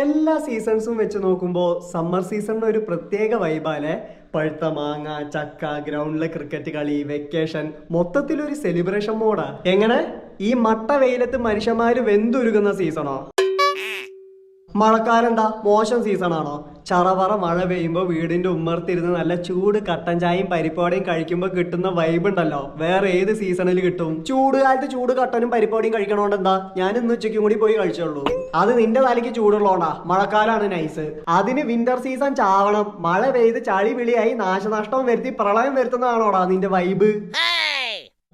എല്ലാ സീസൺസും വെച്ച് നോക്കുമ്പോൾ സമ്മർ സീസണിന് ഒരു പ്രത്യേക വൈബാലെ. പഴുത്ത മാങ്ങ, ചക്ക, ഗ്രൗണ്ടിലെ ക്രിക്കറ്റ് കളി, വെക്കേഷൻ, മൊത്തത്തിലൊരു സെലിബ്രേഷൻ മോഡാ. എങ്ങനെ ഈ മട്ട വെയിലത്ത് മനുഷ്യന്മാര് വെന്തുരുകുന്ന സീസണോ? മഴക്കാലം എന്താ മോശം സീസണാണോ? ചറവറ മഴ പെയ്യുമ്പോൾ വീടിന്റെ ഉമ്മർത്തിരുന്ന് നല്ല ചൂട് കട്ടൻ ചായയും പരിപ്പോടയും കഴിക്കുമ്പോൾ കിട്ടുന്ന വൈബ് ഉണ്ടല്ലോ, വേറെ ഏത് സീസണിൽ കിട്ടും? ചൂട് കാലത്ത് ചൂട് കട്ടനും പരിപ്പോടയും കഴിക്കണോണ്ട് എന്താ, ഞാൻ ഇന്ന് ഉച്ചയ്ക്കും കൂടി പോയി കഴിച്ചുള്ളൂ. അത് നിന്റെ തലയ്ക്ക് ചൂടുള്ളോണ്ടാ. മഴക്കാലാണ് നൈസ്. അതിന് വിന്റർ സീസൺ ചാവണം. മഴ പെയ്ത് ചളി വിളിയായി നാശനഷ്ടവും വരുത്തി പ്രളയം വരുത്തുന്നതാണോടാ നിന്റെ വൈബ്?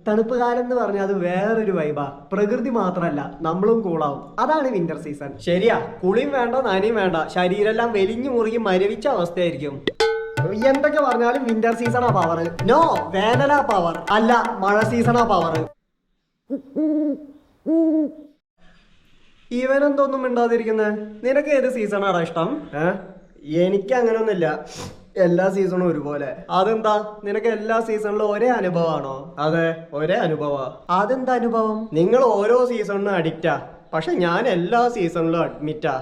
തണുപ്പ് കാലം എന്ന് പറഞ്ഞാൽ അത് വേറൊരു വൈബാ. പ്രകൃതി മാത്രല്ല, നമ്മളും കൂളാവും. അതാണ് വിന്റർ സീസൺ. ശരിയാ, കുളിയും വേണ്ട നനയും വേണ്ട, ശരീരെല്ലാം വലിഞ്ഞു മുറുകി മരവിച്ച അവസ്ഥയായിരിക്കും. എന്തൊക്കെ പറഞ്ഞാലും വിന്റർ സീസണാ പവർ. നോ, വേനലാ പവർ. അല്ല, മഴ സീസണാ പവർ. ഇവനെന്തൊന്നും മിണ്ടാതിരിക്കുന്നേ? നിനക്ക് ഏത് സീസണാടാ ഇഷ്ടം? എനിക്ക് അങ്ങനൊന്നുമില്ല, എല്ലാ സീസണും ഒരുപോലെ. അതെന്താ, നിനക്ക് എല്ലാ സീസണിലും ഒരേ അനുഭവമാണോ? അതെ, ഒരേ അനുഭവ. അതെന്താ അനുഭവം? നിങ്ങൾ ഓരോ സീസണിനും അഡിക്റ്റാ, പക്ഷെ ഞാൻ എല്ലാ സീസണിലും അഡ്മിറ്റാ.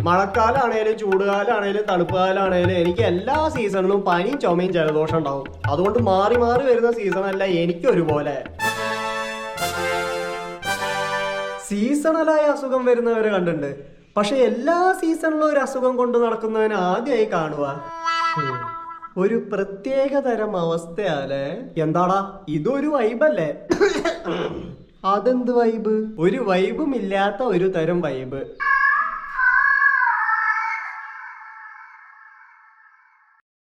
മഴക്കാലാണേലും ചൂടുകാലാണേലും തണുപ്പ് കാലാണേലും എനിക്ക് എല്ലാ സീസണിലും പനിയും ചുമയും ജലദോഷം ഉണ്ടാവും. അതുകൊണ്ട് മാറി മാറി വരുന്ന സീസണല്ല എനിക്ക് ഒരുപോലെ. സീസണലായ അസുഖം വരുന്നവരെ കണ്ടിട്ടുണ്ട്, പക്ഷെ എല്ലാ സീസണിലും ഒരു അസുഖം കൊണ്ട് നടക്കുന്നവന് ആദ്യമായി കാണുക ഒരു പ്രത്യേക തരം അവസ്ഥയാലേ. എന്താടാ, ഇതൊരു വൈബല്ലേ? അതെന്ത് വൈബ്? ഒരു വൈബും ഇല്ലാത്ത ഒരു തരം വൈബ്.